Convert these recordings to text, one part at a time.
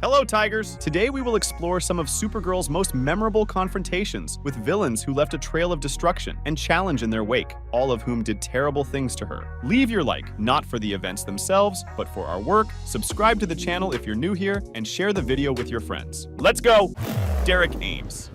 Hello, Tigers! Today we will explore some of Supergirl's most memorable confrontations with villains who left a trail of destruction and challenge in their wake, all of whom did terrible things to her. Leave your like, not for the events themselves, but for our work, subscribe to the channel if you're new here, and share the video with your friends. Let's go! Derek Ames.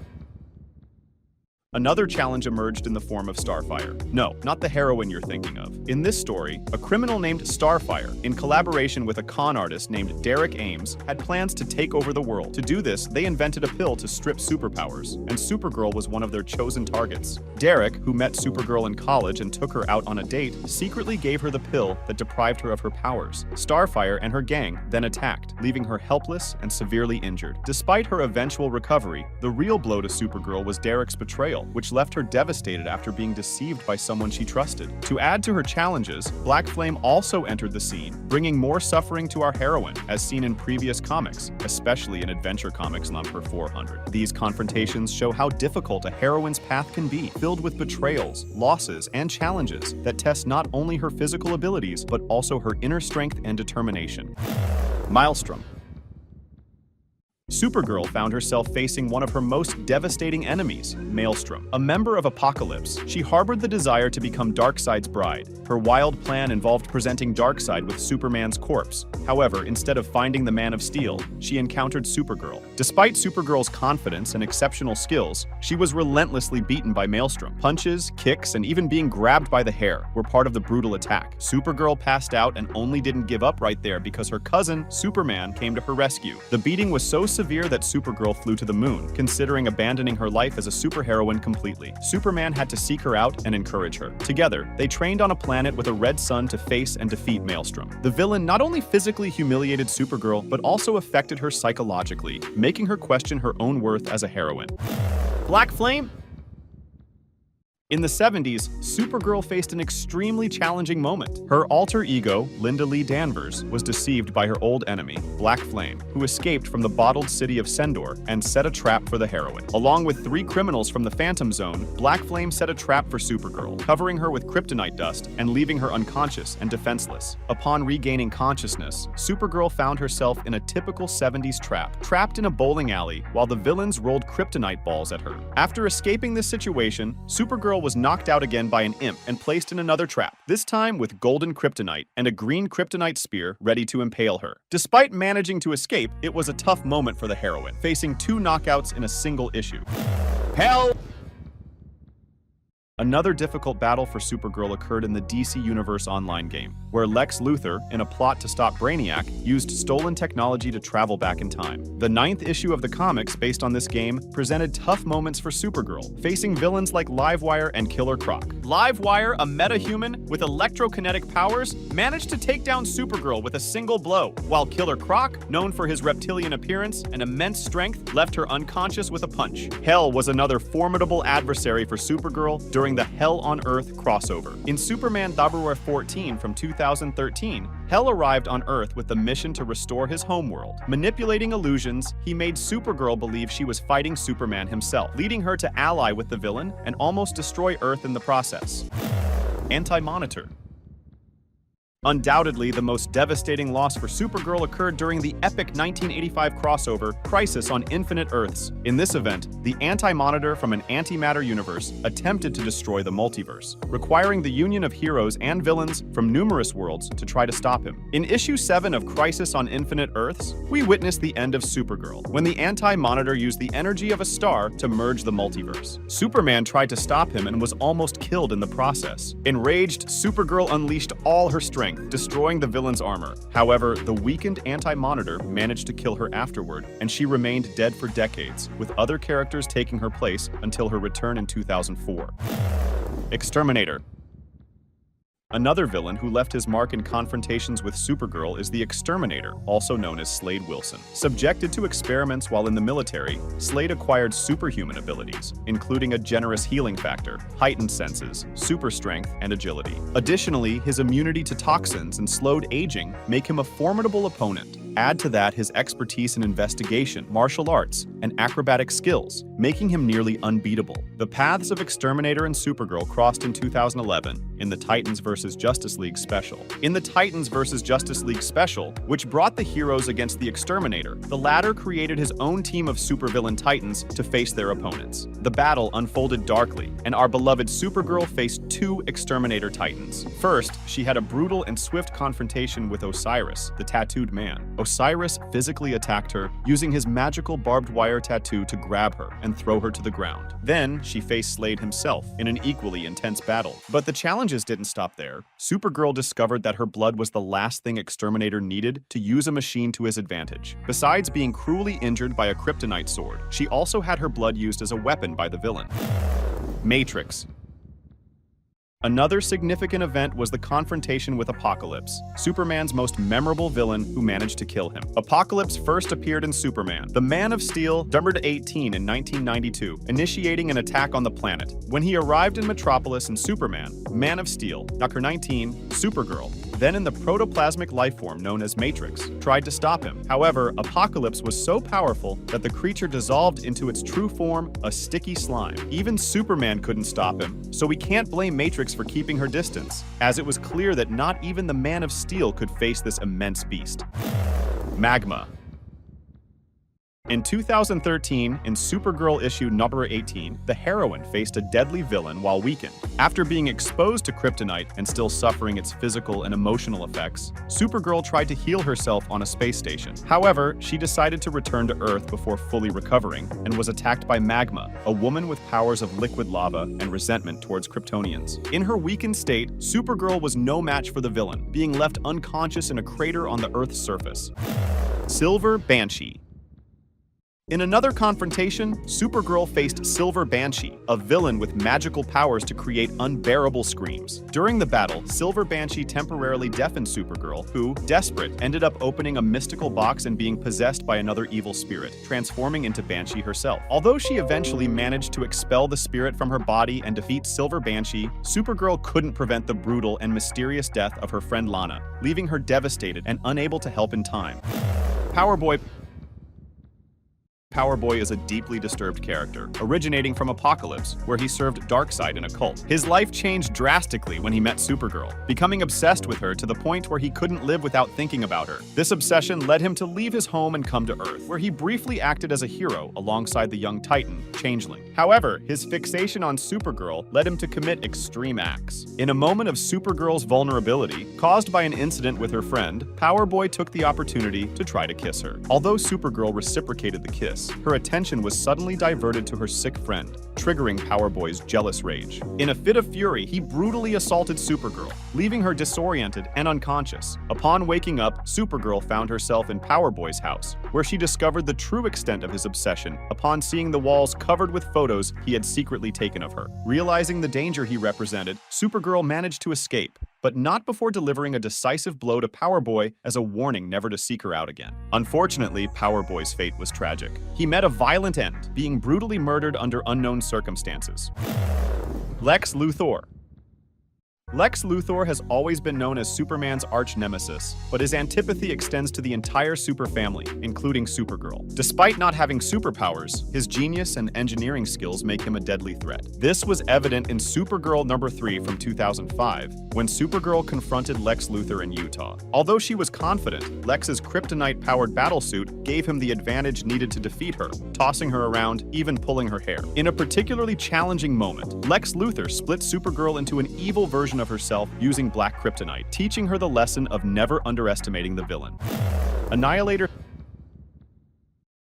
Another challenge emerged in the form of Starfire. No, not the heroine you're thinking of. In this story, a criminal named Starfire, in collaboration with a con artist named Derek Ames, had plans to take over the world. To do this, they invented a pill to strip superpowers, and Supergirl was one of their chosen targets. Derek, who met Supergirl in college and took her out on a date, secretly gave her the pill that deprived her of her powers. Starfire and her gang then attacked, leaving her helpless and severely injured. Despite her eventual recovery, the real blow to Supergirl was Derek's betrayal, which left her devastated after being deceived by someone she trusted. To add to her challenges, Black Flame also entered the scene, bringing more suffering to our heroine, as seen in previous comics, especially in Adventure Comics number 400. These confrontations show how difficult a heroine's path can be, filled with betrayals, losses, and challenges that test not only her physical abilities, but also her inner strength and determination. Maelstrom. Supergirl found herself facing one of her most devastating enemies, Maelstrom. A member of Apocalypse, she harbored the desire to become Darkseid's bride. Her wild plan involved presenting Darkseid with Superman's corpse. However, instead of finding the Man of Steel, she encountered Supergirl. Despite Supergirl's confidence and exceptional skills, she was relentlessly beaten by Maelstrom. Punches, kicks, and even being grabbed by the hair were part of the brutal attack. Supergirl passed out and only didn't give up right there because her cousin, Superman, came to her rescue. The beating was so severe that Supergirl flew to the moon, considering abandoning her life as a superheroine completely. Superman had to seek her out and encourage her. Together, they trained on a planet with a red sun to face and defeat Maelstrom. The villain not only physically humiliated Supergirl, but also affected her psychologically, making her question her own worth as a heroine. Black Flame? In the 70s, Supergirl faced an extremely challenging moment. Her alter ego, Linda Lee Danvers, was deceived by her old enemy, Black Flame, who escaped from the bottled city of Sendor and set a trap for the heroine. Along with 3 criminals from the Phantom Zone, Black Flame set a trap for Supergirl, covering her with kryptonite dust and leaving her unconscious and defenseless. Upon regaining consciousness, Supergirl found herself in a typical 70s trap, trapped in a bowling alley while the villains rolled kryptonite balls at her. After escaping this situation, Supergirl was knocked out again by an imp and placed in another trap, this time with golden kryptonite and a green kryptonite spear ready to impale her. Despite managing to escape, it was a tough moment for the heroine, facing 2 knockouts in a single issue. Hell! Another difficult battle for Supergirl occurred in the DC Universe online game, where Lex Luthor, in a plot to stop Brainiac, used stolen technology to travel back in time. The 9th issue of the comics based on this game presented tough moments for Supergirl, facing villains like Livewire and Killer Croc. Livewire, a metahuman with electrokinetic powers, managed to take down Supergirl with a single blow, while Killer Croc, known for his reptilian appearance and immense strength, left her unconscious with a punch. Hell was another formidable adversary for Supergirl during the Hell on Earth crossover. In Superman February 14 from 2013, Hell arrived on Earth with the mission to restore his homeworld. Manipulating illusions, he made Supergirl believe she was fighting Superman himself, leading her to ally with the villain and almost destroy Earth in the process. Anti-Monitor. Undoubtedly, the most devastating loss for Supergirl occurred during the epic 1985 crossover, Crisis on Infinite Earths. In this event, the Anti-Monitor from an antimatter universe attempted to destroy the multiverse, requiring the union of heroes and villains from numerous worlds to try to stop him. In issue 7 of Crisis on Infinite Earths, we witnessed the end of Supergirl, when the Anti-Monitor used the energy of a star to merge the multiverse. Superman tried to stop him and was almost killed in the process. Enraged, Supergirl unleashed all her strength, destroying the villain's armor. However, the weakened Anti-Monitor managed to kill her afterward, and she remained dead for decades, with other characters taking her place until her return in 2004. Exterminator. Another villain who left his mark in confrontations with Supergirl is the Exterminator, also known as Slade Wilson. Subjected to experiments while in the military, Slade acquired superhuman abilities, including a generous healing factor, heightened senses, super strength, and agility. Additionally, his immunity to toxins and slowed aging make him a formidable opponent. Add to that his expertise in investigation, martial arts, and acrobatic skills, making him nearly unbeatable. The paths of Exterminator and Supergirl crossed in 2011 in the Titans vs. Justice League special. In the Titans vs. Justice League special, which brought the heroes against the Exterminator, the latter created his own team of supervillain Titans to face their opponents. The battle unfolded darkly, and our beloved Supergirl faced two Exterminator Titans. First, she had a brutal and swift confrontation with Osiris, the tattooed man. Osiris physically attacked her, using his magical barbed wire tattoo to grab her and throw her to the ground. Then, she faced Slade himself in an equally intense battle. But the challenges didn't stop there. Supergirl discovered that her blood was the last thing Exterminator needed to use a machine to his advantage. Besides being cruelly injured by a kryptonite sword, she also had her blood used as a weapon by the villain. Matrix. Another significant event was the confrontation with Apocalypse, Superman's most memorable villain who managed to kill him. Apocalypse first appeared in Superman, the Man of Steel, numbered 18 in 1992, initiating an attack on the planet. When he arrived in Metropolis in Superman, Man of Steel, number 19, Supergirl, then in the protoplasmic lifeform known as Matrix, tried to stop him. However, Apocalypse was so powerful that the creature dissolved into its true form, a sticky slime. Even Superman couldn't stop him, so we can't blame Matrix for keeping her distance, as it was clear that not even the Man of Steel could face this immense beast. Magma. In 2013, in Supergirl issue number 18, the heroine faced a deadly villain while weakened. After being exposed to kryptonite and still suffering its physical and emotional effects, Supergirl tried to heal herself on a space station. However, she decided to return to Earth before fully recovering and was attacked by Magma, a woman with powers of liquid lava and resentment towards Kryptonians. In her weakened state, Supergirl was no match for the villain, being left unconscious in a crater on the Earth's surface. Silver Banshee. In another confrontation, Supergirl faced Silver Banshee, a villain with magical powers to create unbearable screams. During the battle, Silver Banshee temporarily deafened Supergirl, who, desperate, ended up opening a mystical box and being possessed by another evil spirit, transforming into Banshee herself. Although she eventually managed to expel the spirit from her body and defeat Silver Banshee, Supergirl couldn't prevent the brutal and mysterious death of her friend Lana, leaving her devastated and unable to help in time. Powerboy is a deeply disturbed character, originating from Apocalypse, where he served Darkseid in a cult. His life changed drastically when he met Supergirl, becoming obsessed with her to the point where he couldn't live without thinking about her. This obsession led him to leave his home and come to Earth, where he briefly acted as a hero alongside the young Titan, Changeling. However, his fixation on Supergirl led him to commit extreme acts. In a moment of Supergirl's vulnerability, caused by an incident with her friend, Powerboy took the opportunity to try to kiss her. Although Supergirl reciprocated the kiss, her attention was suddenly diverted to her sick friend, triggering Powerboy's jealous rage. In a fit of fury, he brutally assaulted Supergirl, leaving her disoriented and unconscious. Upon waking up, Supergirl found herself in Powerboy's house, where she discovered the true extent of his obsession upon seeing the walls covered with photos he had secretly taken of her. Realizing the danger he represented, Supergirl managed to escape, but not before delivering a decisive blow to Powerboy as a warning never to seek her out again. Unfortunately, Powerboy's fate was tragic. He met a violent end, being brutally murdered under unknown circumstances. Lex Luthor. Lex Luthor has always been known as Superman's arch-nemesis, but his antipathy extends to the entire super family, including Supergirl. Despite not having superpowers, his genius and engineering skills make him a deadly threat. This was evident in Supergirl number 3 from 2005, when Supergirl confronted Lex Luthor in Utah. Although she was confident, Lex's kryptonite-powered battlesuit gave him the advantage needed to defeat her, tossing her around, even pulling her hair. In a particularly challenging moment, Lex Luthor split Supergirl into an evil version of herself using black kryptonite, teaching her the lesson of never underestimating the villain. Annihilator.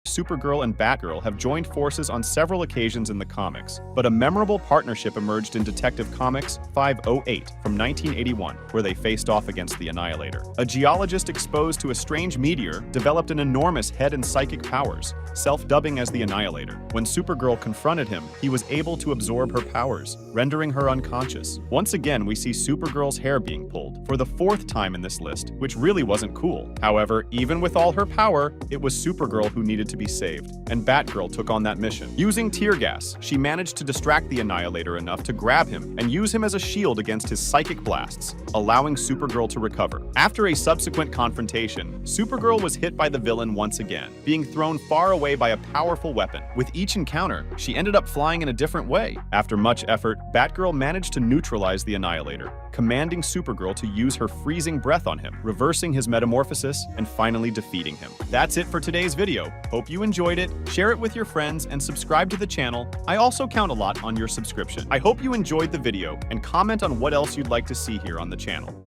Supergirl and Batgirl have joined forces on several occasions in the comics, but a memorable partnership emerged in Detective Comics 508 from 1981, where they faced off against the Annihilator. A geologist exposed to a strange meteor developed an enormous head and psychic powers, self-dubbing as the Annihilator. When Supergirl confronted him, he was able to absorb her powers, rendering her unconscious. Once again, we see Supergirl's hair being pulled, for the 4th time in this list, which really wasn't cool. However, even with all her power, it was Supergirl who needed to be saved, and Batgirl took on that mission. Using tear gas, she managed to distract the Annihilator enough to grab him and use him as a shield against his psychic blasts, allowing Supergirl to recover. After a subsequent confrontation, Supergirl was hit by the villain once again, being thrown far away by a powerful weapon. With each encounter, she ended up flying in a different way. After much effort, Batgirl managed to neutralize the Annihilator, commanding Supergirl to use her freezing breath on him, reversing his metamorphosis and finally defeating him. That's it for today's video. Hope you enjoyed it. Share it with your friends and subscribe to the channel. I also count a lot on your subscription. I hope you enjoyed the video and comment on what else you'd like to see here on the channel.